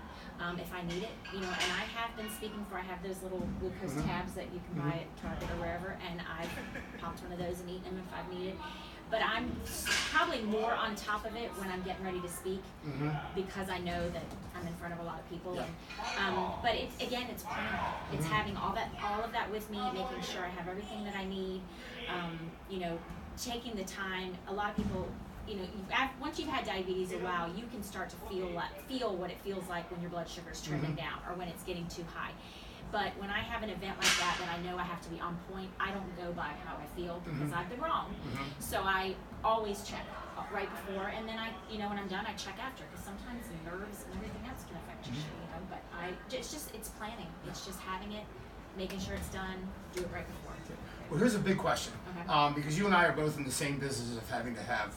if I need it, and I have been speaking for. I have those little glucose tabs that you can buy at Target or wherever, and I've popped one of those and eaten them if I've needed. But I'm probably more on top of it when I'm getting ready to speak, because I know that I'm in front of a lot of people. Yeah. And, but it's planning. It's having all of that with me, making sure I have everything that I need. Taking the time. A lot of people. Once you've had diabetes a while, you can start to feel what it feels like when your blood sugar is trending down or when it's getting too high. But when I have an event like that I know I have to be on point, I don't go by how I feel because I've been wrong. So I always check right before, and then when I'm done, I check after, because sometimes nerves and everything else can affect your sugar, But it's planning. It's just having it, making sure it's done, do it right before. Well, here's a big question, Okay. because you and I are both in the same business of having to have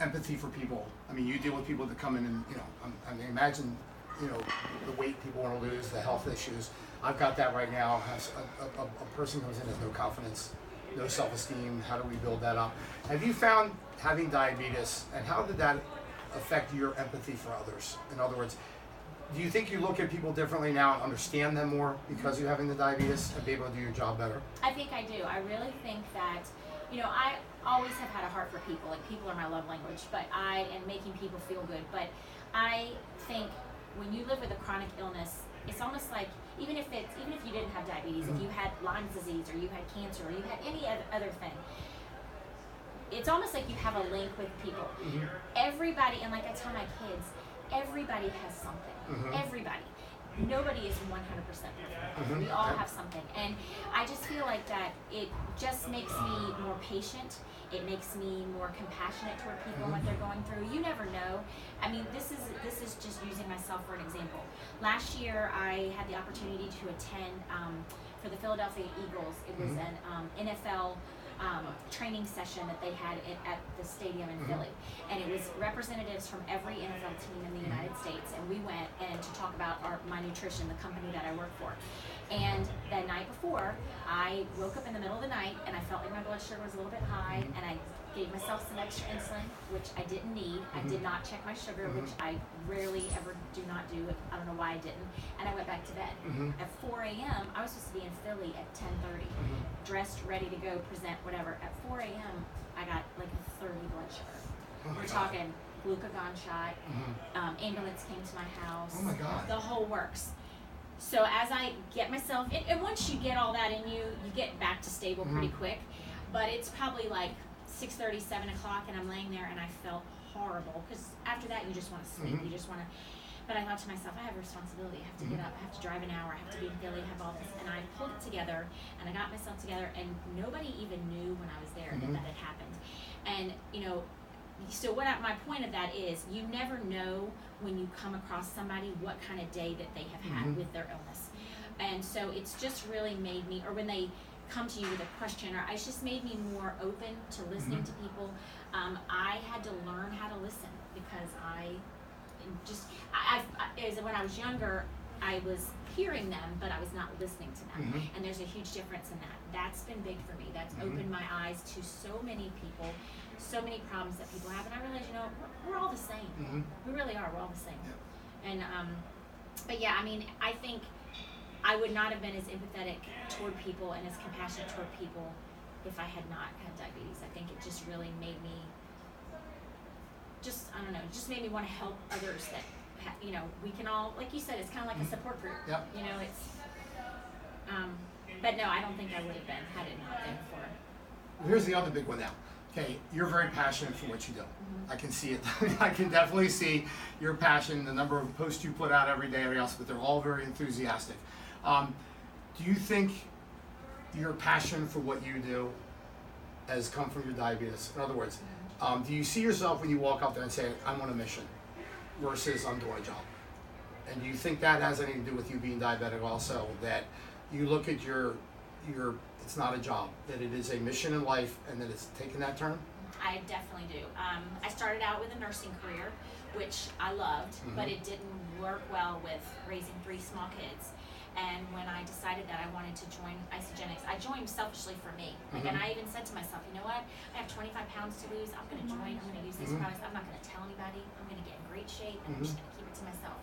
empathy for people. I mean, you deal with people that come in and, I mean, imagine, the weight people want to lose, the health issues. I've got that right now. Has a person comes in has no confidence, no self-esteem. How do we build that up? Have you found having diabetes, and how did that affect your empathy for others? In other words, do you think you look at people differently now and understand them more because you're having the diabetes and be able to do your job better? I think I do. I really think that, I always have had a heart for people. Like, people are my love language, and making people feel good. But I think when you live with a chronic illness, it's almost like, even if you didn't have diabetes, if you had Lyme disease, or you had cancer, or you had any other thing, it's almost like you have a link with people. Everybody, and like I tell my kids, everybody has something. Everybody. Nobody is 100% perfect. We all have something. And I just feel like that it just makes me more patient. It makes me more compassionate toward people and what they're going through. You never know. I mean, this is just using myself for an example. Last year, I had the opportunity to attend for the Philadelphia Eagles. It was an NFL training session that they had at the stadium in Philly, and it was representatives from every NFL team in the United States, and we went and to talk about my nutrition, the company that I work for. And the night before, I woke up in the middle of the night and I felt like my blood sugar was a little bit high, and I gave myself some extra insulin, which I didn't need. I did not check my sugar, which I rarely ever do not do. I don't know why I didn't. And I went back to bed. At 4 a.m., I was supposed to be in Philly at 10:30, dressed, ready to go, present, whatever. At 4 a.m., I got like a 30 blood sugar. We're talking glucagon shot, ambulance came to my house. Oh my God. The whole works. So as I get myself, and once you get all that in you, you get back to stable pretty quick. But it's probably like 6:30, 7 o'clock, and I'm laying there, and I felt horrible, because after that you just want to sleep. You just want to. But I thought to myself, I have a responsibility. I have to get up. I have to drive an hour. I have to be in Philly. I have all this, and I pulled it together, and I got myself together, and nobody even knew when I was there that had happened. And so my point of that is, you never know when you come across somebody what kind of day that they have had with their illness. And so it's just really made me, or when they come to you with a question, or it's just made me more open to listening to people. I had to learn how to listen, because when I was younger, I was hearing them, but I was not listening to them. And there's a huge difference in that. That's been big for me. That's opened my eyes to so many people, so many problems that people have, and I realized, we're all the same. We really are. We're all the same. And but yeah, I mean, I think I would not have been as empathetic toward people and as compassionate toward people if I had not had diabetes. I think it just really made me, just made me want to help others that, we can all, like you said, it's kind of like a support group. Yep. It's, but no, I don't think I would have been had it not been for. Well, here's the other big one now. Okay, you're very passionate for what you do. I can see it. I can definitely see your passion, the number of posts you put out every day, everything else, but they're all very enthusiastic. Do you think your passion for what you do has come from your diabetes? In other words, do you see yourself when you walk out there and say, I'm on a mission versus I'm doing a job? And do you think that has anything to do with you being diabetic also, that you look at your it's not a job, that it is a mission in life and that it's taken that turn? I definitely do. I started out with a nursing career, which I loved, but it didn't work well with raising 3 small kids. And when I decided that I wanted to join Isagenix, I joined selfishly for me. Like, and I even said to myself, you know what? I have 25 pounds to lose. I'm going to join. I'm going to use these products. I'm not going to tell anybody. I'm going to get in great shape, and I'm just going to keep it to myself.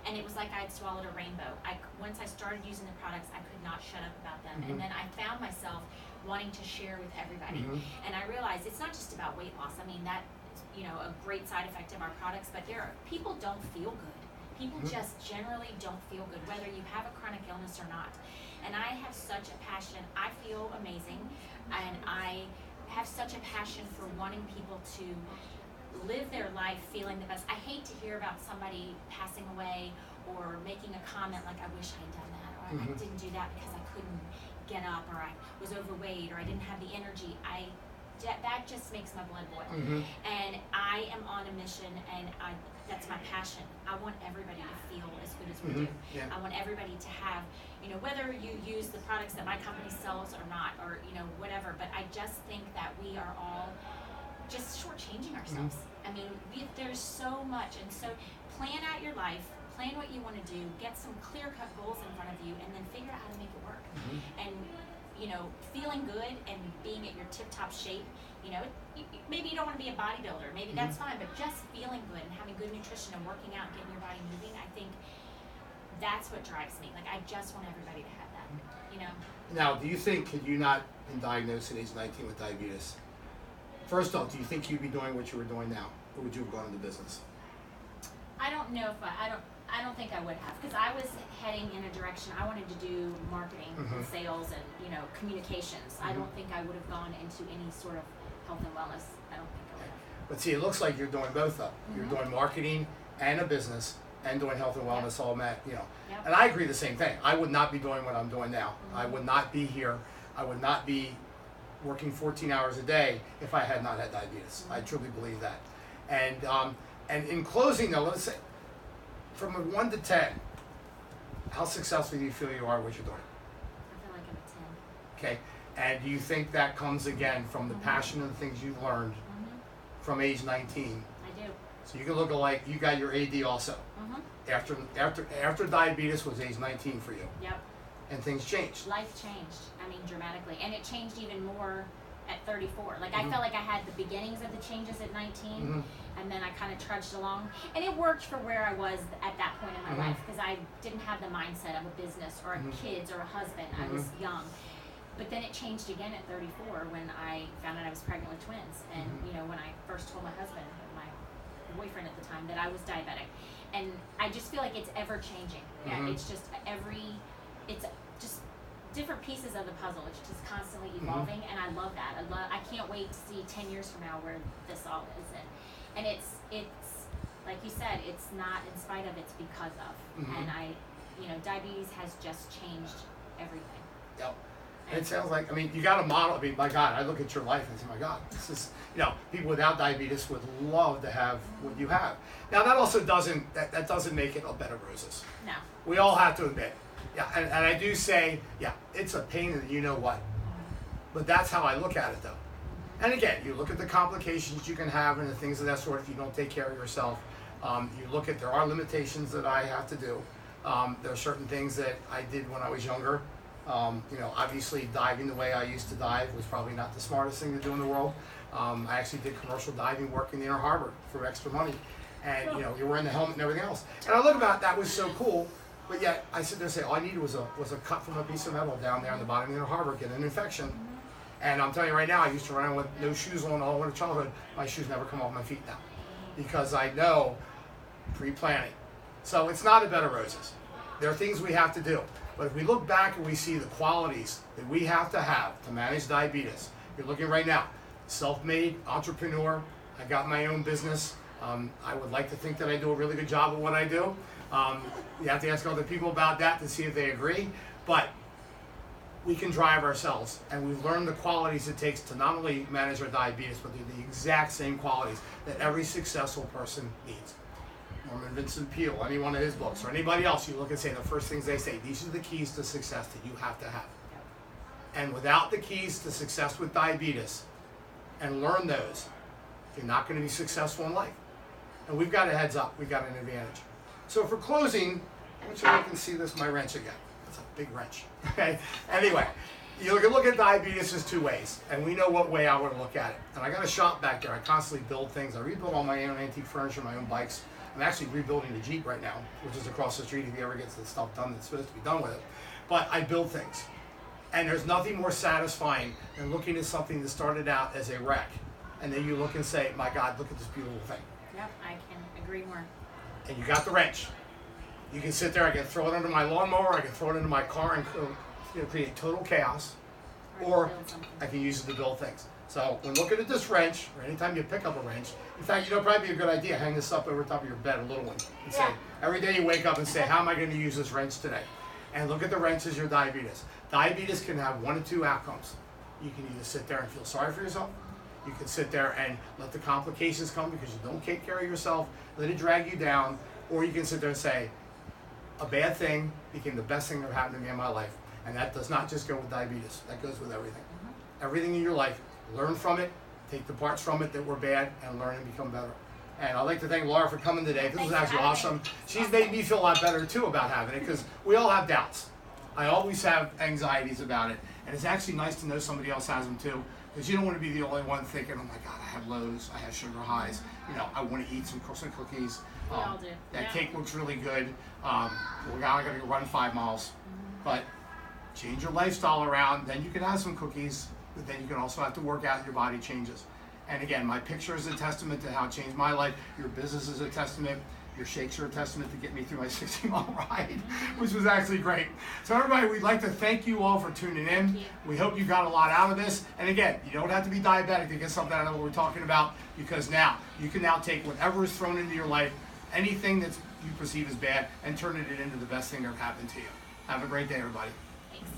And it was like I had swallowed a rainbow. Once I started using the products, I could not shut up about them. And then I found myself wanting to share with everybody. And I realized it's not just about weight loss. I mean, that is, you know, a great side effect of our products, but people don't feel good. People just generally don't feel good, whether you have a chronic illness or not. And I have such a passion. I feel amazing, and I have such a passion for wanting people to live their life feeling the best. I hate to hear about somebody passing away or making a comment like, I wish I had done that, or I didn't do that because I couldn't get up, or I was overweight, or I didn't have the energy. That just makes my blood boil. And I am on a mission, and that's my passion. I want everybody to feel as good as we do. I want everybody to have, you know, whether you use the products that my company sells or not, or, you know, whatever, but I just think that we are all just shortchanging ourselves. I mean, there's so much, and so plan out your life, plan what you want to do, get some clear-cut goals in front of you, and then figure out how to make it work. And, you know, feeling good and being at your tip-top shape, you know, maybe you don't want to be a bodybuilder, maybe that's fine, but just feeling good and having good nutrition and working out and getting your body moving, I think that's what drives me. Like, I just want everybody to have that, you know. Now, do you think, had you not been diagnosed at age 19 with diabetes, first off, do you think you'd be doing what you were doing now, or would you have gone into business? I don't know if I don't think I would have, because I was heading in a direction. I wanted to do marketing and sales and, you know, communications. I don't think I would have gone into any sort of health and wellness. I don't think I would have. But see, it looks like you're doing both though. You're doing marketing and a business and doing health and wellness all met, you know. And I agree the same thing. I would not be doing what I'm doing now. I would not be here. I would not be working 14 hours a day if I had not had diabetes. I truly believe that. And in closing though, let's say, from a 1 to 10, how successful do you feel you are at what you're doing? I feel like I'm a 10. Okay, and do you think that comes again from the passion and the things you've learned from age 19? I do. So you can look like you got your AD also. After diabetes was age 19 for you. Yep. And things changed. Life changed. I mean, dramatically, and it changed even more at 34. Like, I felt like I had the beginnings of the changes at 19, and then I kind of trudged along, and it worked for where I was at that point in my life, because I didn't have the mindset of a business or kids or a husband. I was young. But then it changed again at 34 when I found out I was pregnant with twins, and you know, when I first told my husband, my boyfriend at the time, that I was diabetic. And I just feel like it's ever changing. Yeah, it's just it's just different pieces of the puzzle. It's just constantly evolving, and I love that. I can't wait to see 10 years from now where this all is in. And it's like you said, it's not in spite of, it's because of. And you know, diabetes has just changed everything. Yep. And it sounds like, I mean, you got a model. I mean, my God, I look at your life and say, my God, this is, you know, people without diabetes would love to have what you have. Now, that also doesn't, that doesn't make it a bed of roses. No. We all have to admit. Yeah, and I do say, yeah, it's a pain in the you know what. But that's how I look at it, though. And again, you look at the complications you can have and the things of that sort if you don't take care of yourself. You look at, there are limitations that I have to do. There are certain things that I did when I was younger. You know, obviously diving the way I used to dive was probably not the smartest thing to do in the world. I actually did commercial diving work in the Inner Harbor for extra money. And, you know, you're wearing the helmet and everything else. And I look about that was so cool. But yet, I sit there and say, all I needed was a cut from a piece of metal down there in the bottom of the Inner Harbor, get an infection. And I'm telling you right now, I used to run around with no shoes on all my childhood. My shoes never come off my feet now. Because I know pre-planning. So it's not a bed of roses. There are things we have to do. But if we look back and we see the qualities that we have to manage diabetes, you're looking right now, self-made entrepreneur, I got my own business. I would like to think that I do a really good job at what I do. You have to ask other people about that to see if they agree. But we can drive ourselves, and we've learned the qualities it takes to not only manage our diabetes, but they're the exact same qualities that every successful person needs. Norman Vincent Peale, any one of his books, or anybody else, you look and say the first things they say, these are the keys to success that you have to have. And without the keys to success with diabetes, and learn those, you're not going to be successful in life. And we've got a heads up, we've got an advantage. So for closing, I want you to look and see this, my wrench again. It's a big wrench. Okay. Anyway, you can look at diabetes as two ways, and we know what way I want to look at it. And I got a shop back there. I constantly build things. I rebuild all my own antique furniture, my own bikes. I'm actually rebuilding the Jeep right now, which is across the street if he ever gets the stuff done that's supposed to be done with it. But I build things. And there's nothing more satisfying than looking at something that started out as a wreck, and then you look and say, my God, look at this beautiful thing. Yep, I can agree more. And you got the wrench. You can sit there, I can throw it under my lawnmower, I can throw it into my car and create total chaos, or I can use it to build things. So when looking at this wrench, or anytime you pick up a wrench, in fact, probably be a good idea, hang this up over top of your bed, a little one, and say, every day you wake up and say, how am I going to use this wrench today? And look at the wrench as your diabetes. Diabetes can have one of two outcomes. You can either sit there and feel sorry for yourself, you can sit there and let the complications come because you don't take care of yourself, let it drag you down, or you can sit there and say, a bad thing became the best thing that happened to me in my life. And that does not just go with diabetes, that goes with everything. Everything in your life, learn from it, take the parts from it that were bad, and learn and become better. And I'd like to thank Laura for coming today. This was actually awesome. She's made me feel a lot better too about having it, because we all have doubts. I always have anxieties about it. And it's actually nice to know somebody else has them too, because you don't want to be the only one thinking, oh my God, I have lows, I have sugar highs, I want to eat some cookies. We all do. That cake looks really good. We're now going to run 5 miles. But change your lifestyle around, then you can have some cookies, but then you can also have to work out, your body changes. And again, my picture is a testament to how it changed my life. Your business is a testament. Your shakes are a testament to get me through my 60-mile ride, which was actually great. So everybody, we'd like to thank you all for tuning in. We hope you got a lot out of this. And again, you don't have to be diabetic to get something out of what we're talking about, because now you can now take whatever is thrown into your life, anything that you perceive as bad, and turn it into the best thing that happened to you. Have a great day, everybody. Thanks.